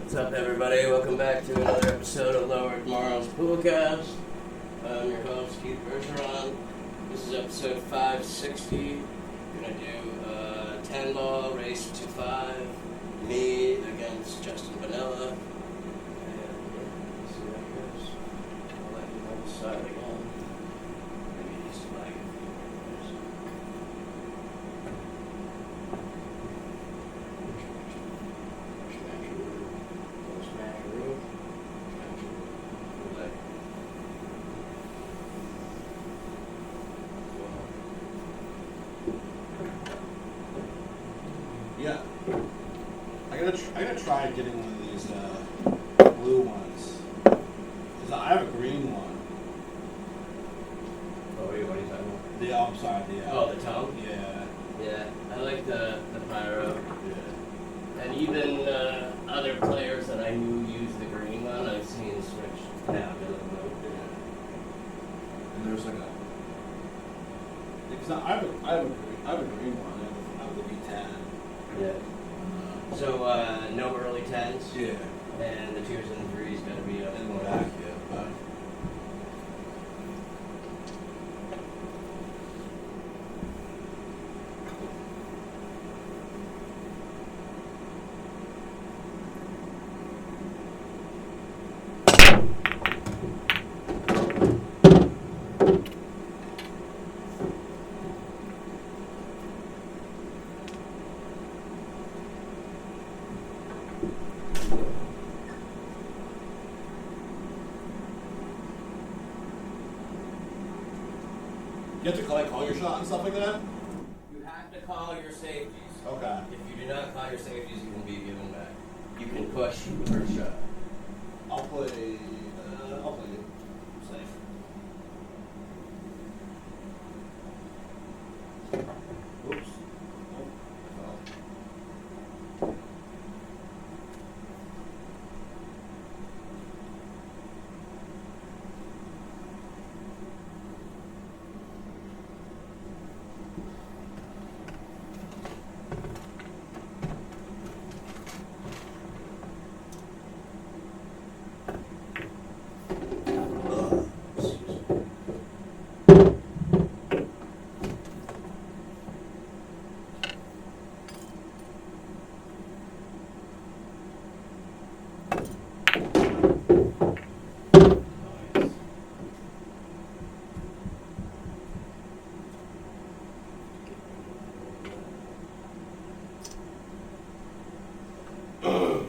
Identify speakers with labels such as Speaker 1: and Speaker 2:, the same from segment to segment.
Speaker 1: What's up, everybody? Welcome back to another episode of Lower Tomorrow's PoolCast. I'm your host, Keith Bergeron. This is episode 560. We're going to do 10 ball, race to 5. Me against Justin Bonilla. And let's see how it goes. I'll let you know the side again. Maybe he's flagging a few minutes.
Speaker 2: Yeah. I'm gonna try getting one of these blue ones. 'Cause I have a green one.
Speaker 1: What are you talking about?
Speaker 2: I'm sorry,
Speaker 1: Oh, the tongue?
Speaker 2: Yeah.
Speaker 1: Yeah, I like the pyro.
Speaker 2: Yeah.
Speaker 1: And even other players that I knew use the green one, I've seen switch now to the blue.
Speaker 2: And there's like a. Because I have a green one. I have the V10.
Speaker 1: Yeah. So no early 10s?
Speaker 2: Yeah.
Speaker 1: And the 2s and 3s gotta be up
Speaker 2: In the
Speaker 1: more.
Speaker 2: back, yeah. But you have to call your shot and stuff like that?
Speaker 1: You have to call your safeties.
Speaker 2: Okay.
Speaker 1: If you do not call your safeties, you can be given back. You can push the first shot.
Speaker 2: I'll play it safe. Oops. Oh.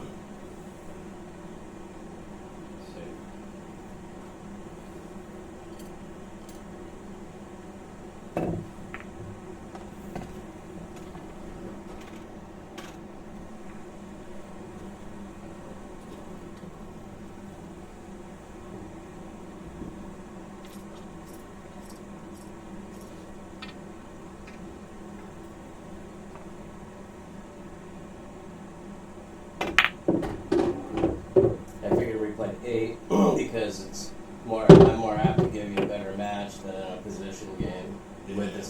Speaker 1: I figured we played 8 because I'm more apt to give you a better match than in a position game with the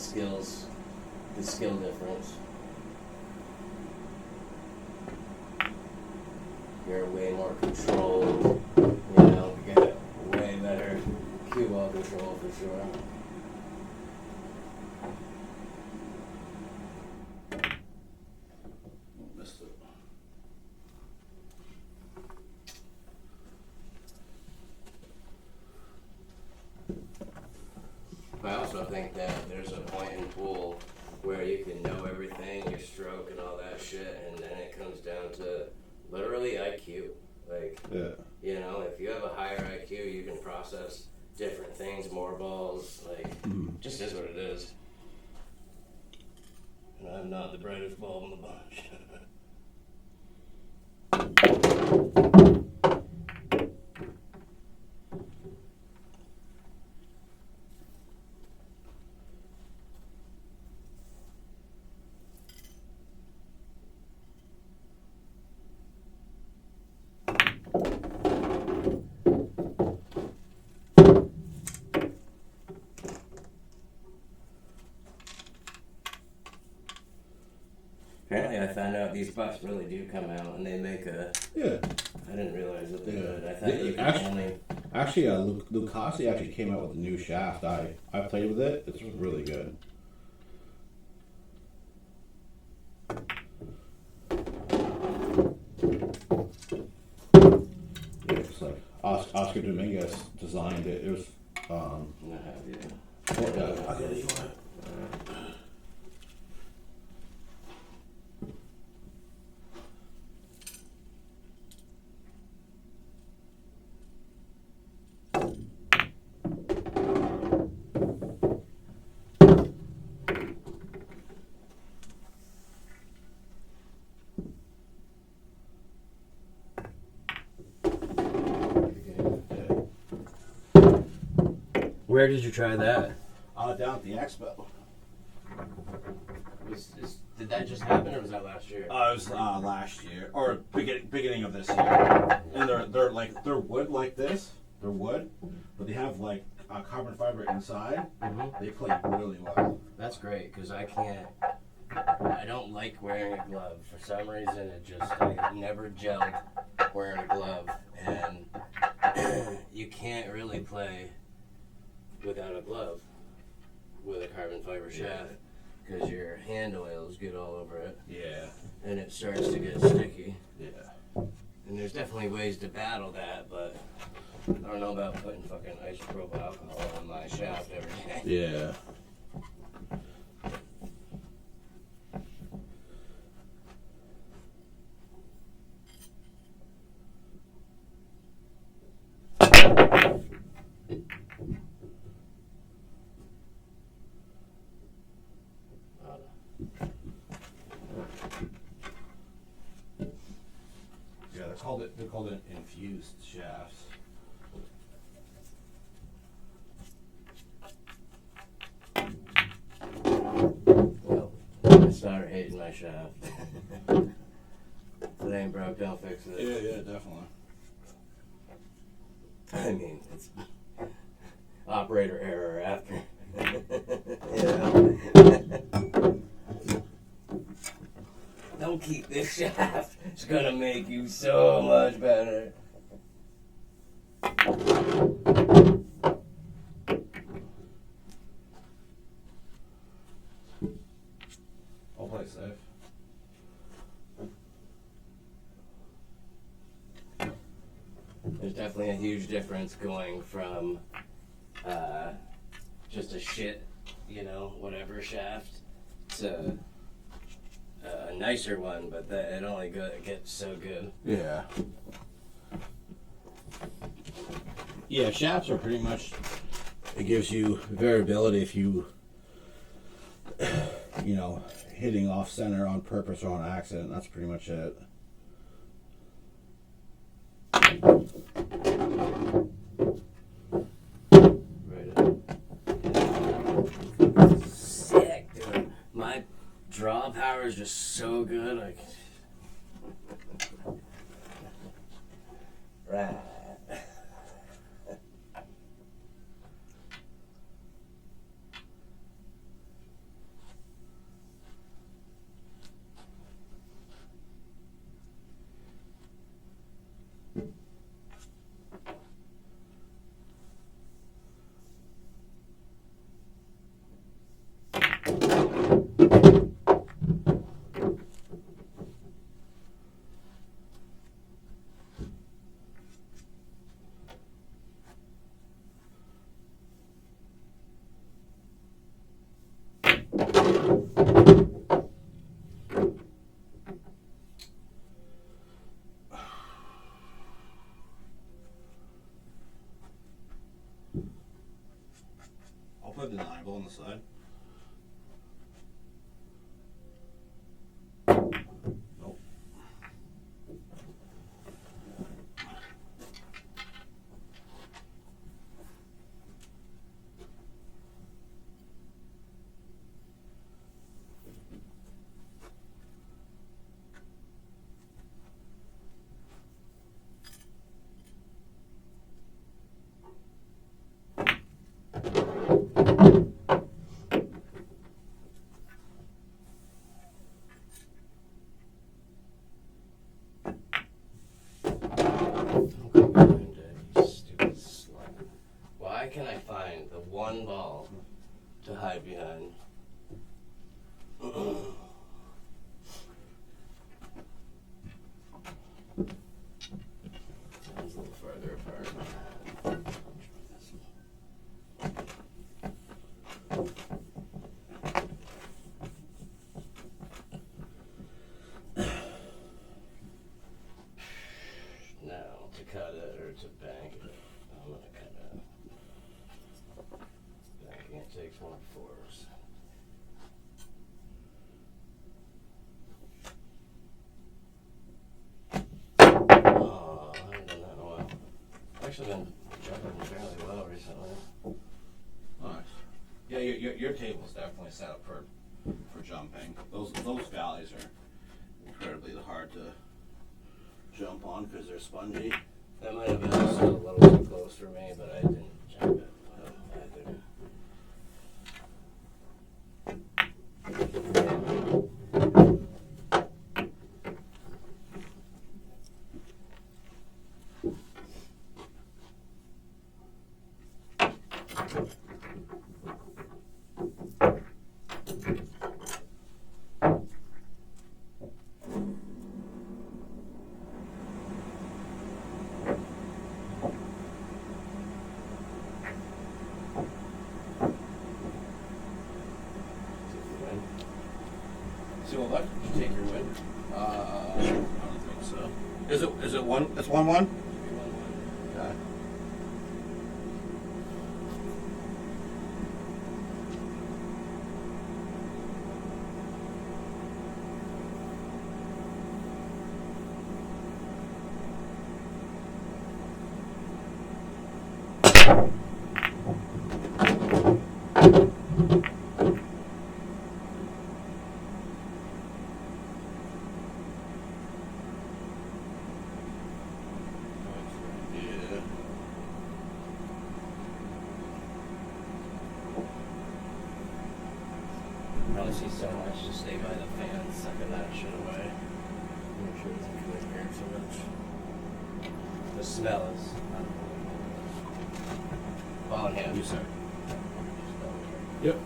Speaker 1: skill difference. You're way more controlled, you get way better cue ball control for sure.
Speaker 2: Missed it.
Speaker 1: I also think that there's a point in pool where you can know everything, your stroke and all that shit, and then it comes down to literally IQ. Like,
Speaker 2: Yeah.
Speaker 1: If you have a higher IQ, you can process different things, more balls, just is what it is. And I'm not the brightest bulb in the bunch. Apparently, I found out these buffs really do come out, and they make a.
Speaker 3: Yeah.
Speaker 1: I didn't realize that they would. I thought
Speaker 3: They-
Speaker 1: you could only.
Speaker 3: Actually, Lucasi actually came out with a new shaft. I played with it. It's really good. Yeah, it's like Oscar Dominguez designed it. It was
Speaker 1: No, yeah.
Speaker 3: I'll get you one.
Speaker 1: Where did you try that?
Speaker 2: Down at the expo.
Speaker 1: Did that just happen, or was that last year?
Speaker 2: It was last year or beginning of this year, and they're wood like this. They're wood, but they have like carbon fiber inside.
Speaker 1: Mm-hmm.
Speaker 2: They play really well.
Speaker 1: That's great, because I don't like wearing a glove. For some reason, I never gelled wearing a glove, and you can't really play without a glove with a carbon fiber shaft, because your hand oils get all over it.
Speaker 2: Yeah.
Speaker 1: And it starts to get sticky.
Speaker 2: Yeah.
Speaker 1: And there's definitely ways to battle that, but I don't know about putting fucking isopropyl alcohol on my shaft every day.
Speaker 3: Yeah.
Speaker 2: Yeah, they're called infused shafts.
Speaker 1: Well, I started hating my shaft. If it ain't broke, don't fix it.
Speaker 2: Yeah, definitely.
Speaker 1: I mean, it's operator error after. Yeah. Don't keep this shaft. It's gonna make you so much better.
Speaker 2: I'll play safe.
Speaker 1: There's definitely a huge difference going from just a shit, whatever shaft to a nicer one, but it only gets so good.
Speaker 2: Yeah. Yeah, shafts are pretty much. It gives you variability if you, hitting off center on purpose or on accident. That's pretty much it.
Speaker 1: Sick, dude. My draw power is just so good. Right. hide behind. Sounds a little farther apart. Now, to cut it or to bank it, I'm going to cut it. Banking it takes 1/4. Oh, I haven't done that in a while. I've actually been jumping fairly well recently.
Speaker 2: Nice. Yeah, your table's definitely set up for jumping. Those valleys are incredibly hard to jump on because they're spongy.
Speaker 1: That might have been just a little too close for me, but I didn't jump it well either.
Speaker 2: See what left?
Speaker 1: Did you take your win?
Speaker 2: I don't think so. Is it one? It's 1-1. Okay.
Speaker 1: Yeah. Probably see so much to stay by the fan, sucking that shit away. Make sure it doesn't come in here too much. The smell is ball in hand.
Speaker 2: You sir.
Speaker 1: Just double check.
Speaker 2: Yep.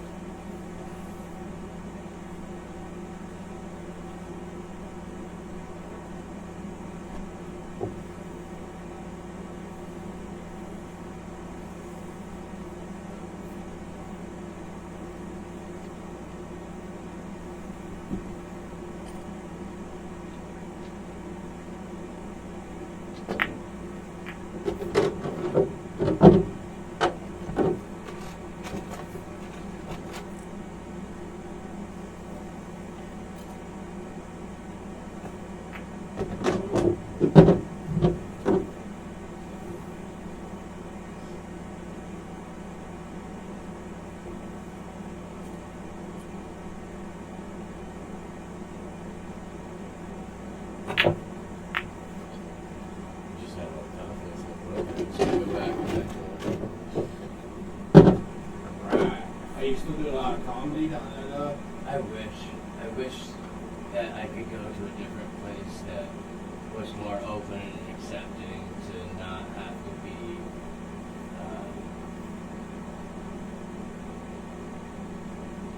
Speaker 1: Just had a little confidence in the book. So go back
Speaker 2: Right. Are you still doing a lot of comedy down there?
Speaker 1: I wish that I could go to a different place that was more open and accepting to not have to be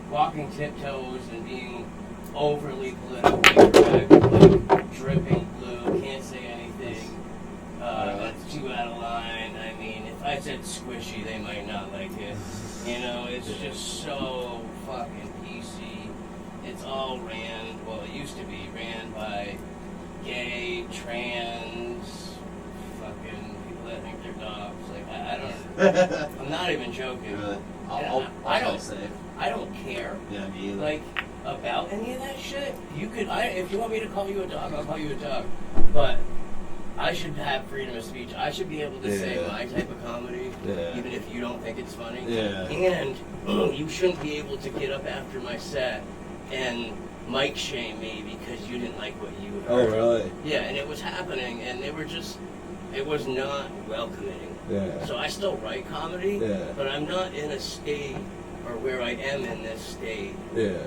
Speaker 1: walking tiptoes and being overly politically correct, like dripping blue, can't say anything that's too out of line. I mean, if I said squishy, they might not like it. You know, it's just so fucking PC. It's all well, it used to be ran by gay, trans, fucking people that think they're dogs. Like, I don't, I'm not even joking.
Speaker 2: Really?
Speaker 1: And
Speaker 2: I'll play safe.
Speaker 1: I don't care.
Speaker 2: Yeah, me either.
Speaker 1: Like, about any of that shit. You could, if you want me to call you a dog, I'll call you a dog. But I should have freedom of speech. I should be able to say my type of comedy, even if you don't think it's funny.
Speaker 2: Yeah.
Speaker 1: And you shouldn't be able to get up after my set and mic shame me because you didn't like what you heard.
Speaker 2: Oh, really?
Speaker 1: Yeah, and it was happening, and it was not welcoming.
Speaker 2: Yeah.
Speaker 1: So I still write comedy,
Speaker 2: Yeah.
Speaker 1: but I'm not in a state, or where I am in this state,
Speaker 2: Yeah.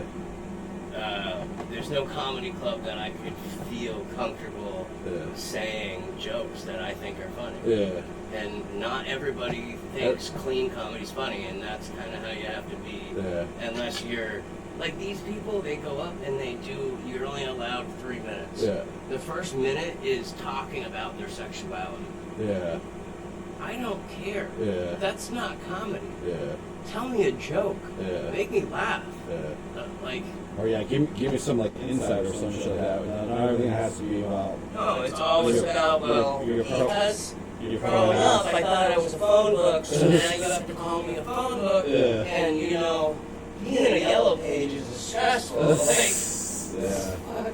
Speaker 1: there's no comedy club that I could feel comfortable saying jokes that I think are funny.
Speaker 3: Yeah.
Speaker 1: And not everybody thinks clean comedy's funny, and that's kind of how you have to be.
Speaker 3: Yeah.
Speaker 1: Unless you're like these people, they go up and they do. You're only allowed 3 minutes.
Speaker 3: Yeah.
Speaker 1: The first minute is talking about their sexuality.
Speaker 3: Yeah.
Speaker 1: I don't care.
Speaker 3: Yeah.
Speaker 1: That's not comedy.
Speaker 3: Yeah.
Speaker 1: Tell me a joke.
Speaker 3: Yeah.
Speaker 1: Make me laugh.
Speaker 3: Yeah.
Speaker 1: Like.
Speaker 4: Or yeah, give me some like insight or some shit like that. Not everything has to be about.
Speaker 1: No, it's always about because
Speaker 4: You're
Speaker 1: growing up, I thought it was a phone book, so now you have to call me a phone book, and you know, being in a yellow page is stressful. Like,
Speaker 4: Yeah.
Speaker 1: fuck.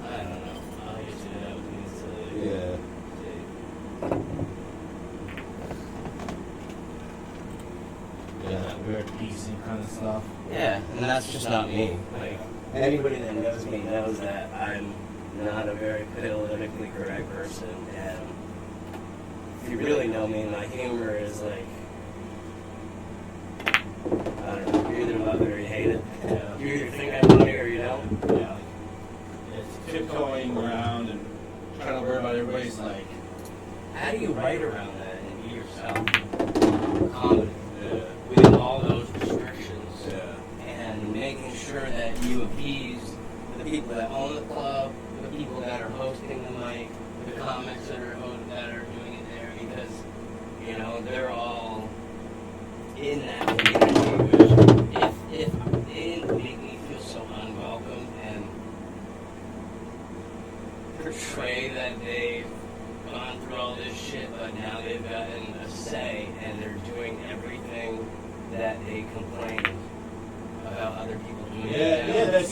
Speaker 1: I don't know. I'll get you that with these
Speaker 4: Yeah. Yeah, that weird easy kind of stuff.
Speaker 1: Yeah, and that's just not me. Like, anybody that knows me knows that I'm not a very politically correct person, and if you really know me, my humor is like, I don't know, you either love it or you hate it.
Speaker 4: Yeah.
Speaker 1: You either think I'm funny or you don't.
Speaker 4: Yeah. It's tiptoeing around and trying to worry about everybody's like.
Speaker 1: How do you write around that and be yourself? Comedy. With all those restrictions. And making sure that you appease the people that own the club, the people that are hosting the mic, the comics that are doing it there, because, you know, they're all in that community, which if they didn't make me feel so unwelcome and portray that they've gone through all this shit, but now they've gotten a say and they're doing everything that they complain about other people doing.
Speaker 4: That's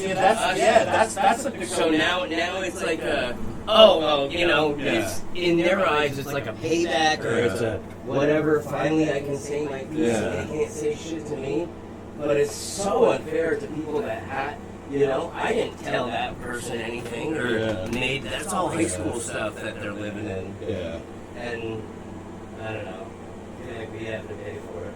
Speaker 4: a big.
Speaker 1: So now it's like a it's in their eyes it's like a payback or it's a whatever. Finally, I can say my piece and they can't say shit to me. But it's so unfair to people that I didn't tell that person anything or made. That's all high school stuff that they're living in.
Speaker 3: Yeah.
Speaker 1: And I don't know. I feel like we have to pay for it.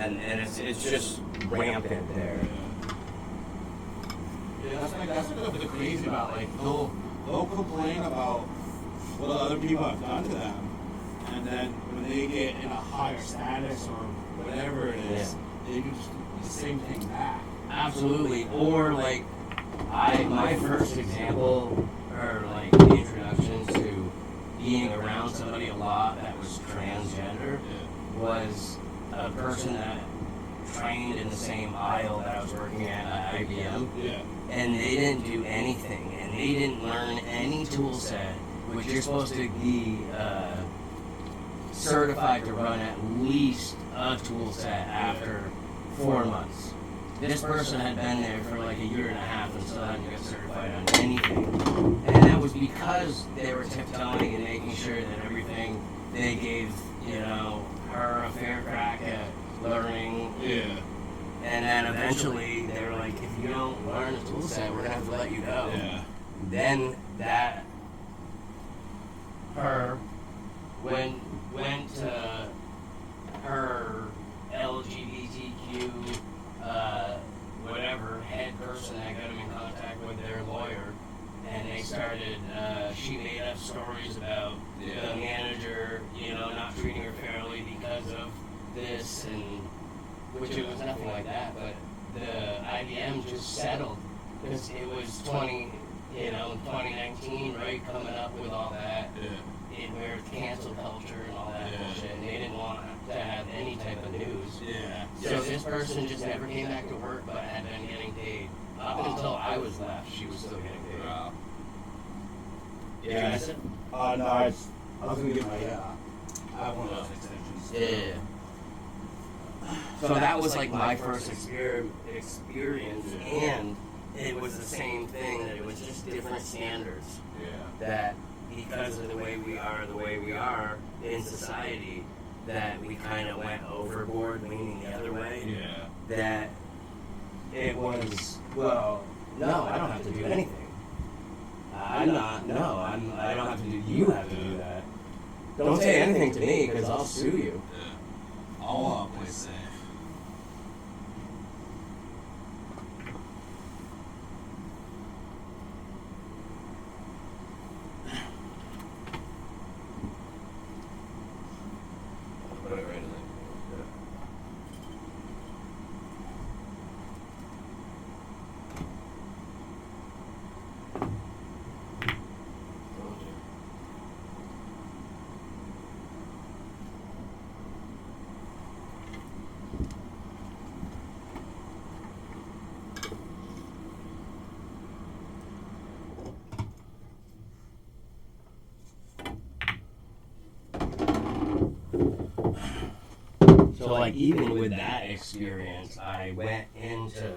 Speaker 1: And it's just rampant there.
Speaker 2: Yeah, that's the crazy about, like, they'll complain about what other people have done to them, and then when they get in a higher status or whatever it is, they can just do the same thing back.
Speaker 1: Absolutely. Or like my first example or like introductions to being around somebody a lot that was transgender was a person that trained in the same aisle that I was working at IBM.
Speaker 2: Yeah.
Speaker 1: And they didn't do anything, and they didn't learn any tool set, which you're supposed to be certified to run at least a tool set after 4 months. This person had been there for like a year and a half and still hadn't got certified on anything. And that was because they were tiptoeing and making sure that everything they gave, her a fair crack at learning.
Speaker 2: Yeah.
Speaker 1: And then eventually they were like, if you don't learn a tool set, we're going to have to let you go.
Speaker 2: Yeah.
Speaker 1: Then her went to her LGBTQ, whatever, head person that got him in contact with their lawyer. And they started, she made up stories about the manager, not treating her fairly because of this, and which it was nothing like that, but the IBM just settled because it was 2019, right, coming up with all that, where it's cancel culture and all that bullshit, and they didn't want to have any type of news.
Speaker 2: Yeah.
Speaker 1: So this person just never came back to work, but had been getting paid. Up until I was left, she was still getting paid.
Speaker 2: Wow.
Speaker 1: Yeah.
Speaker 4: No, I was gonna get my. I have one of those extensions.
Speaker 1: Yeah. So that was like my first experience, and it was the same thing, that it was just different standards.
Speaker 2: Yeah.
Speaker 1: That because of the way we are in society, that we kind of went overboard, leaning the other way.
Speaker 2: Yeah.
Speaker 1: That it was, well, no, I don't have to do anything. I don't have to do, you have to do that. Don't say anything to me, because I'll sue you.
Speaker 2: Yeah. I'll play safe. Put it right in there.
Speaker 1: So, like, even with that experience, I went into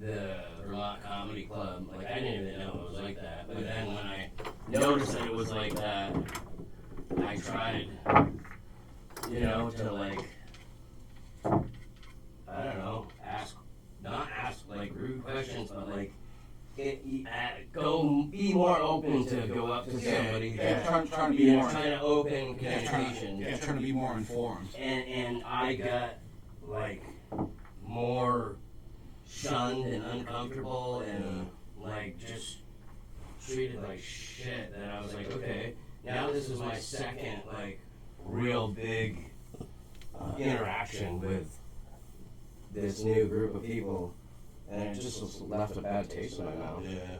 Speaker 1: the Vermont Comedy Club. Like, I didn't even know it was like that. But then when I noticed that it was like that, I tried, to, like, I don't know, not ask, like, rude questions, but, like, be more open to go up to somebody.
Speaker 2: Trying to be more.
Speaker 1: Trying to open communication.
Speaker 2: Trying to be more informed.
Speaker 1: And I got, like, more shunned and uncomfortable and, like, just treated like shit that I was like, okay, now this is my second, like, real big interaction with this new group of people. And it just left a bad taste in my mouth.
Speaker 2: Yeah.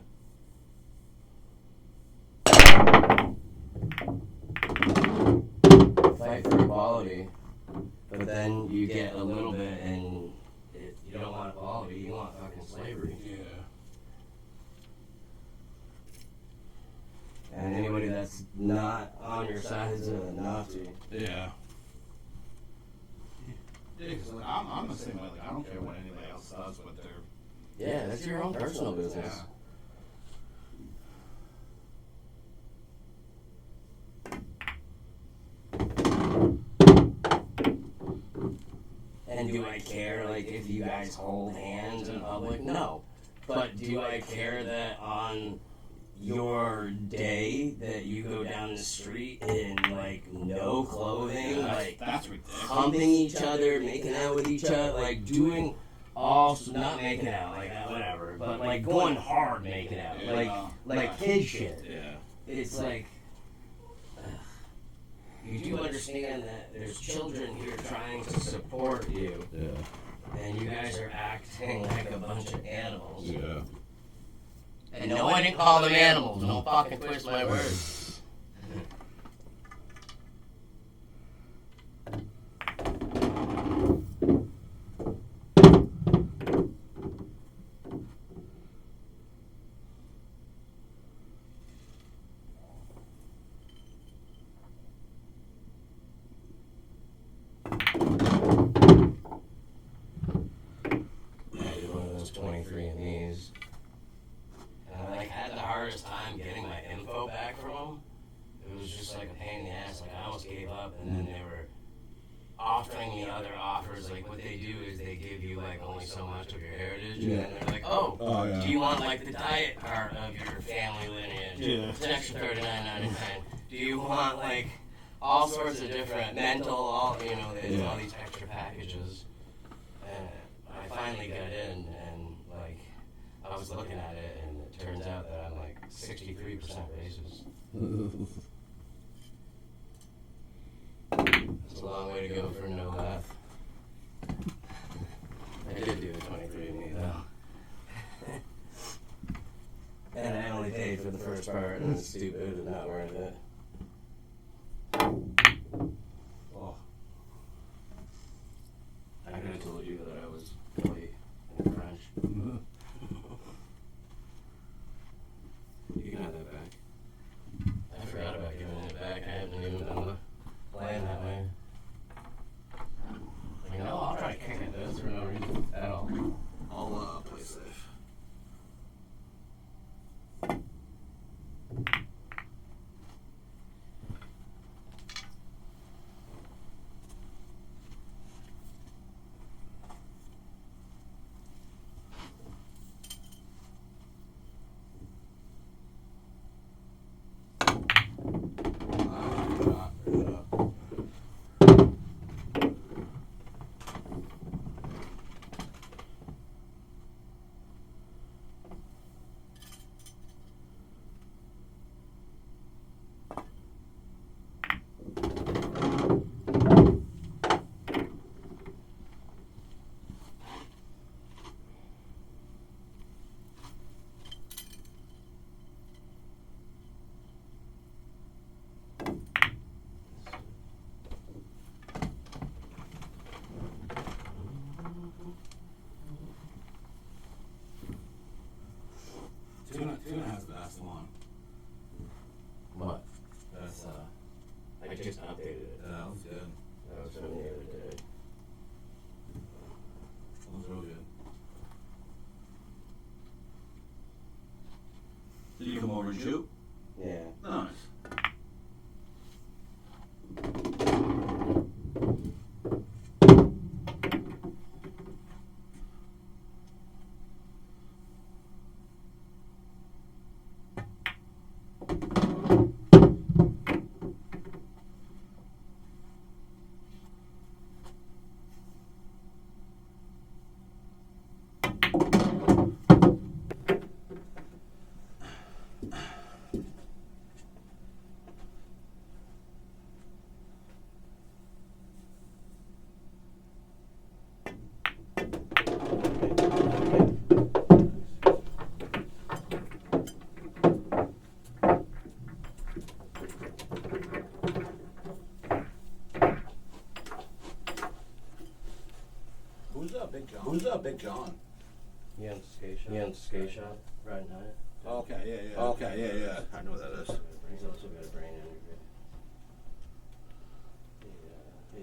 Speaker 1: Fight for equality, but then you get a little bit and you don't want equality, you want fucking slavery.
Speaker 2: Yeah.
Speaker 1: And anybody that's not on your side is a Nazi.
Speaker 2: Yeah. Yeah, because like, I'm the same way. Like, I don't care what anybody else does, but they're.
Speaker 1: Yeah, that's your own personal business. And do I care, like, if you guys hold hands in public? No. But do I care that on your day that you go down the street in, like, no clothing, like,
Speaker 2: that's ridiculous.
Speaker 1: humping each other, making out with each other, like, doing all, not making out, like, whatever, but, like, going hard making out, like kid shit.
Speaker 2: Yeah.
Speaker 1: It's like, you do understand that there's children here trying to support you, and you guys are acting like a bunch of animals.
Speaker 3: Yeah.
Speaker 1: And no, I didn't call them animals. Don't fucking twist my words. I did one of those 23andMe's. And I had the hardest time getting my info back from them. It was just like a pain in the ass. Like, I almost gave up, and then they were offering me other offers. Like, what they do is they give you, like, only so much of your heritage, and then they're like, do you want, like, the diet part of your family lineage?
Speaker 2: Yeah.
Speaker 1: It's an extra $39.99. Do you want, like, all sorts of different mental, all these extra packages? And I finally got in, and, like, I was looking at it, and it turns out that I'm, like, 63% racist. It's a long way to go for no laugh. I did do a 23andMe, though. And I only paid for the first part, and it's stupid and not worth it. Oh. I could have told you that I was white and French. You can have that back. I forgot about giving it back. I haven't even been playing that way. I'll try to kick at this for no reason at all.
Speaker 2: I'll play safe. Did you come over and shoot?
Speaker 1: Yeah.
Speaker 2: Nice. Who's Big John?
Speaker 1: He owns a skate shop, riding high.
Speaker 2: Okay, yeah. I know what that is.
Speaker 1: He's also got a brain injury. He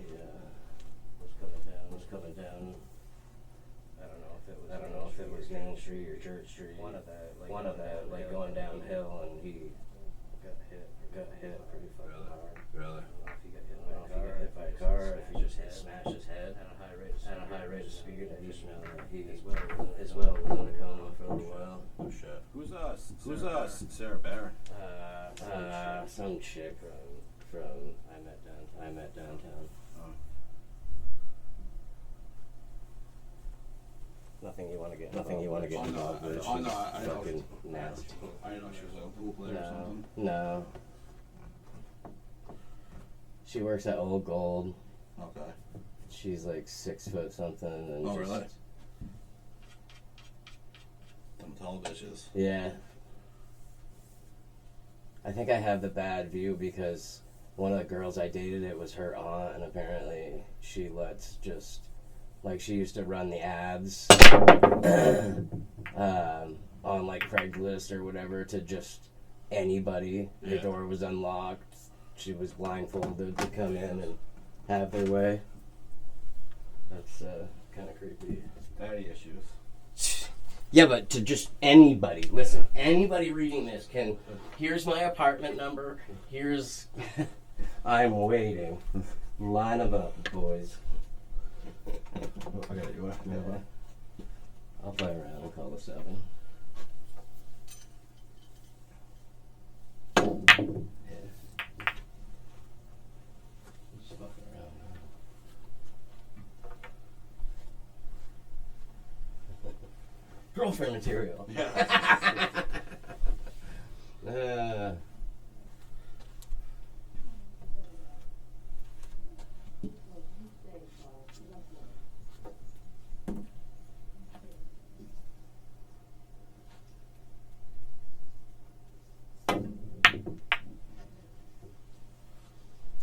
Speaker 1: was coming down. I don't know if it was Main Street or Church Street. One of that, like going downhill, and he got hit pretty fucking hard.
Speaker 2: Really?
Speaker 1: I don't know if he got hit by a car, or if he just smashed his head at a high rate of speed. I just know that he as well was in a coma for a little while.
Speaker 2: Oh shit. Who's Sarah Bear?
Speaker 1: Some chick from I met downtown.
Speaker 2: Oh.
Speaker 1: Nothing you want to get involved with.
Speaker 2: Oh, no,
Speaker 1: She's
Speaker 2: I know.
Speaker 1: fucking nasty.
Speaker 2: I didn't know she was a pool player or something.
Speaker 1: No. She works at Old Gold.
Speaker 2: Okay.
Speaker 1: She's like 6 foot something. And
Speaker 2: Oh,
Speaker 1: just,
Speaker 2: really? Them tall bitches.
Speaker 1: Yeah. I think I have the bad view because one of the girls I dated, it was her aunt, and apparently she lets just, like, she used to run the ads on like Craigslist or whatever to just anybody. The
Speaker 2: Yeah.
Speaker 1: door was unlocked. She was blindfolded to come in and have their way. That's kind of creepy.
Speaker 2: Daddy issues.
Speaker 1: Yeah, but to just anybody, listen, anybody reading this can, here's my apartment number, here's, I'm waiting. Line them up, boys.
Speaker 2: I got it. You want it?
Speaker 1: I'll play around and call the 7. Yeah. Just fucking around now. Girlfriend material.
Speaker 2: Yeah.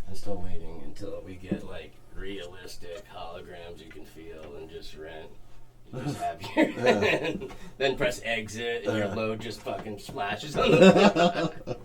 Speaker 1: I'm still waiting until we get like realistic holograms you can feel and just rent. You just have your then press exit and your load just fucking splashes on the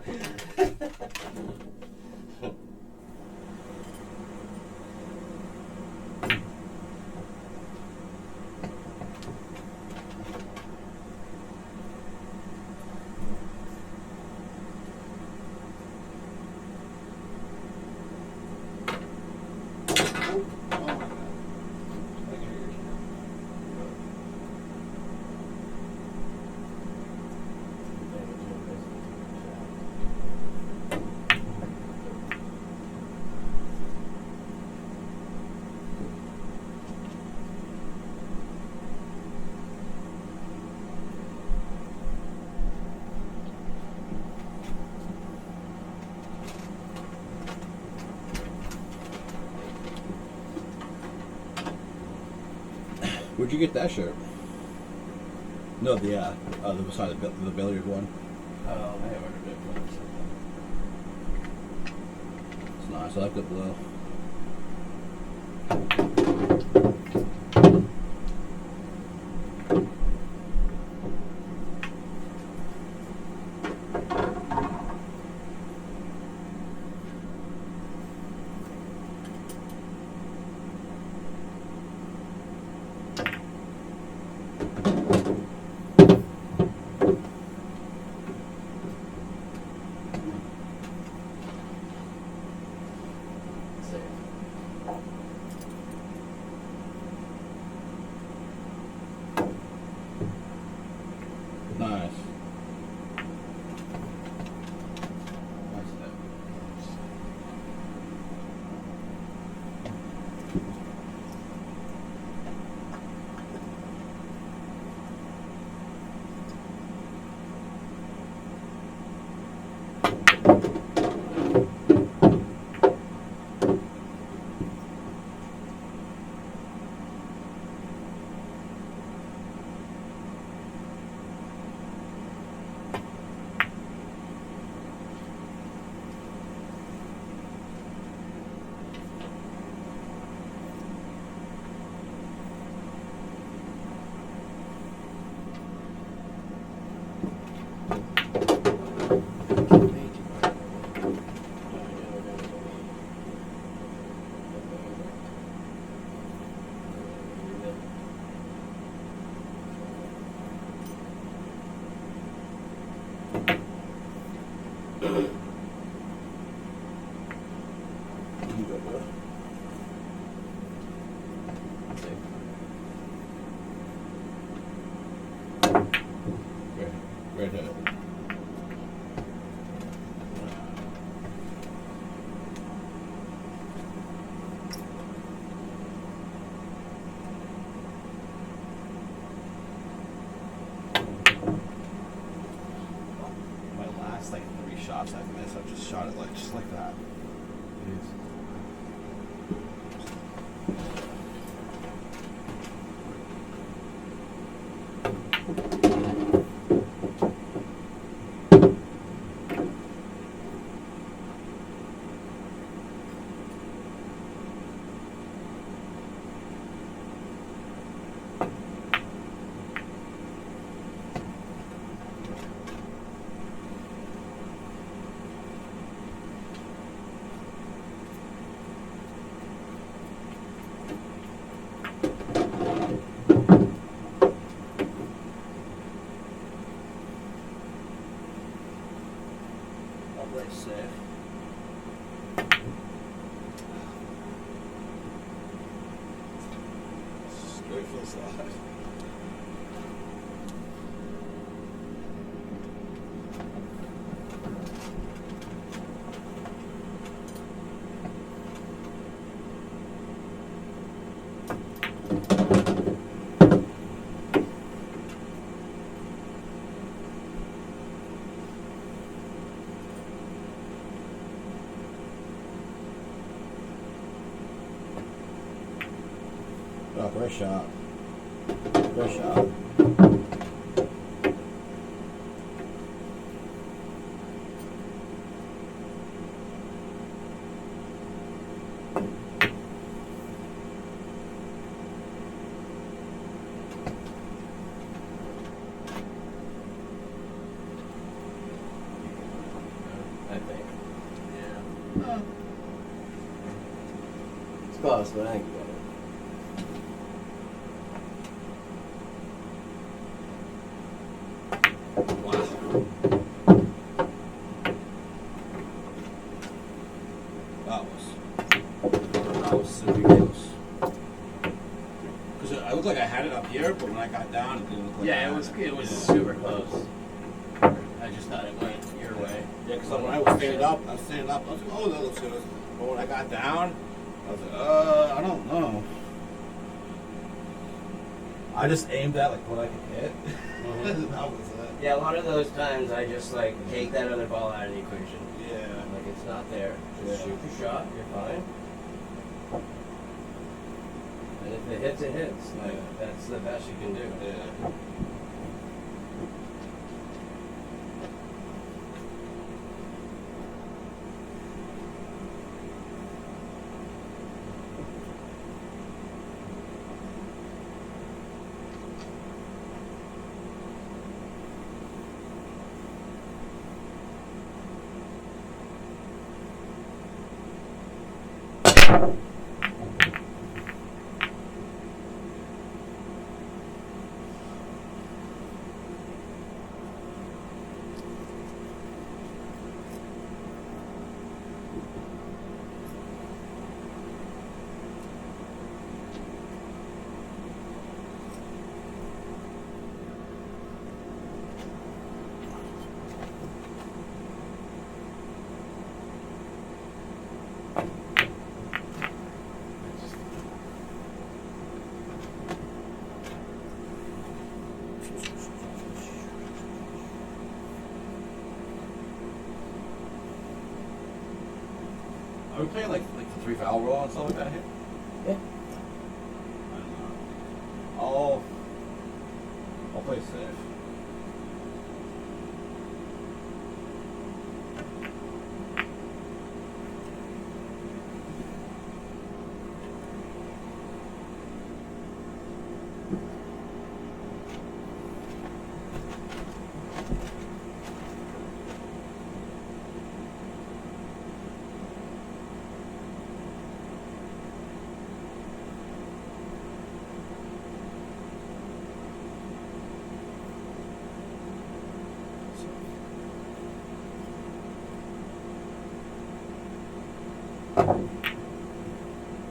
Speaker 3: Where'd you get that shirt? No, the beside the billiard one.
Speaker 1: Oh, I ordered it from
Speaker 3: It's nice. I like the blue. Nice. Right there.
Speaker 2: My last like 3 shots I've missed, I've just shot it like just like that.
Speaker 1: Play safe.
Speaker 2: Straight for the side.
Speaker 3: Oh, great shot. Great shot.
Speaker 1: I think. Yeah. It's close, but I think you got it.
Speaker 2: That was super close. Because I looked like I had it up here, but when I got down, it didn't look like
Speaker 1: Yeah,
Speaker 2: that.
Speaker 1: it was super close. I just thought it went your way.
Speaker 2: Yeah, because when I was standing up, I was like, oh, that looks good. But when I got down, I was like, I don't know. I just aimed at like what I could hit. That was it.
Speaker 1: Yeah, a lot of those times I just like take that other ball out of the equation.
Speaker 2: Yeah.
Speaker 1: Like it's not there. Just
Speaker 2: Yeah.
Speaker 1: shoot your shot, you're fine. And if it hits, it hits. Like that's the best you can do.
Speaker 2: Yeah.
Speaker 3: we playing like the 3 foul rule and stuff like that here?
Speaker 1: Yeah.
Speaker 3: I don't know. I'll play safe.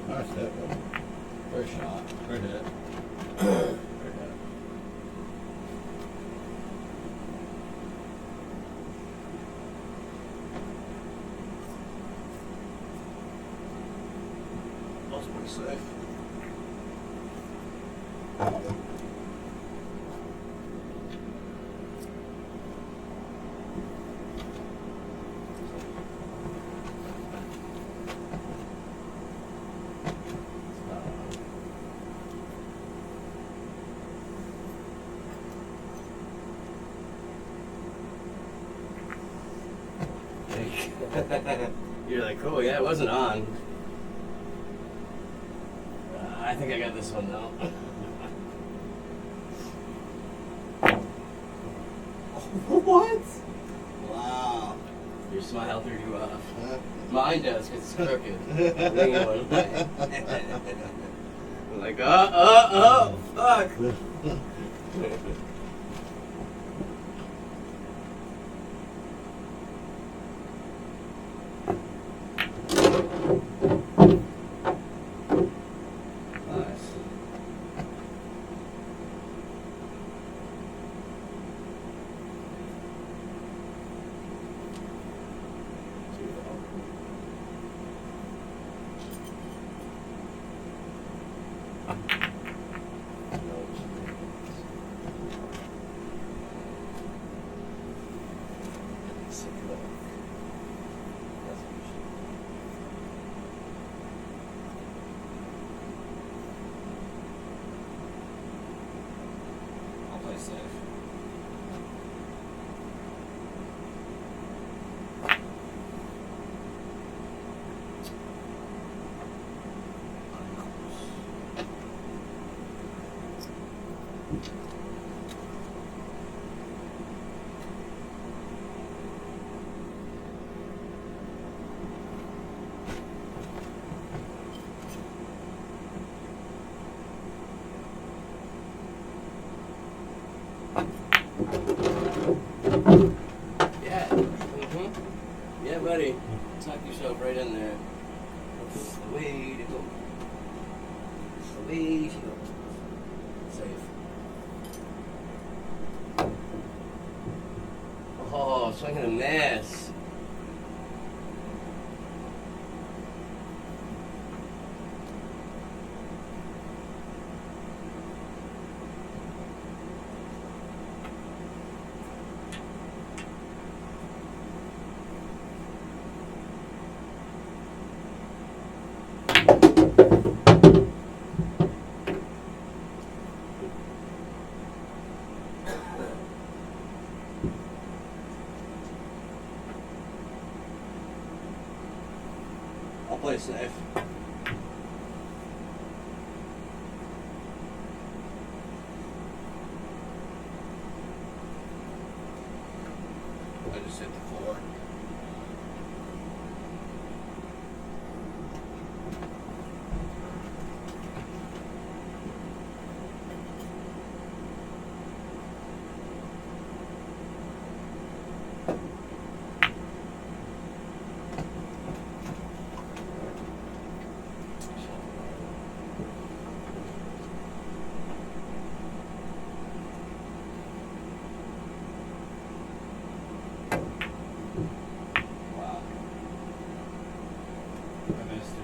Speaker 3: Nice hit, buddy. Great shot. Great hit. Great hit. That was pretty safe.
Speaker 1: You're like, cool, yeah, it wasn't on. I think I got this one though.
Speaker 2: What? Wow.
Speaker 1: Your smile threw you off. Mine does, because it's crooked. I think it went away. I'm like, oh, fuck.
Speaker 3: Nice.
Speaker 2: I'll play safe.
Speaker 1: Yeah. Yeah, buddy. Tuck yourself right in there. That's the way to go. That's the way to go. Safe. Oh, swinging a miss.
Speaker 3: I'll play safe.
Speaker 2: I just hit the floor.
Speaker 3: Wow.
Speaker 4: I missed it.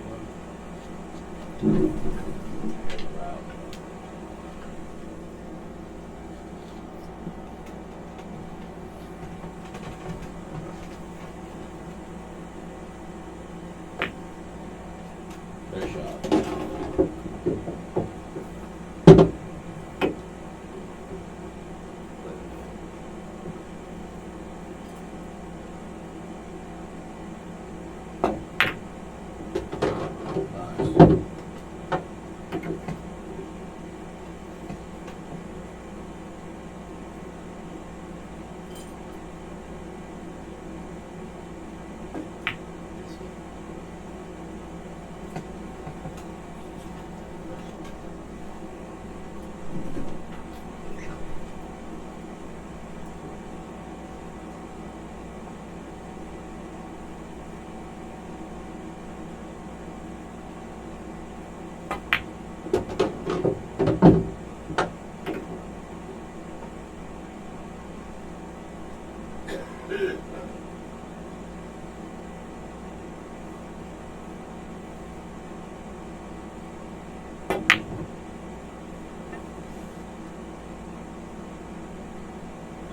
Speaker 2: I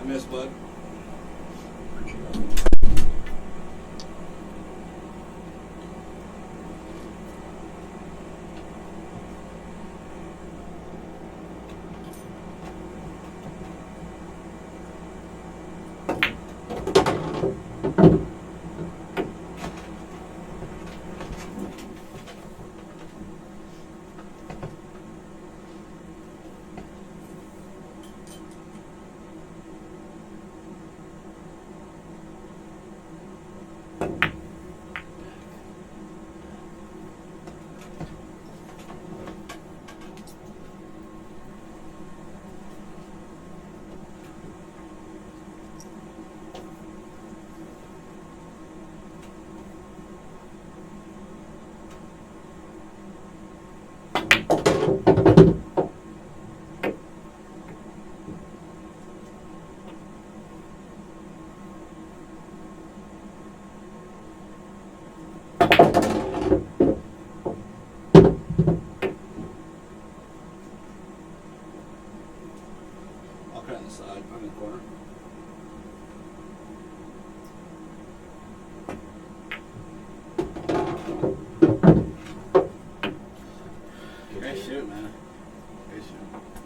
Speaker 2: miss Bud. I'll cut on the side, on the corner. Great shoot, man. Great shoot.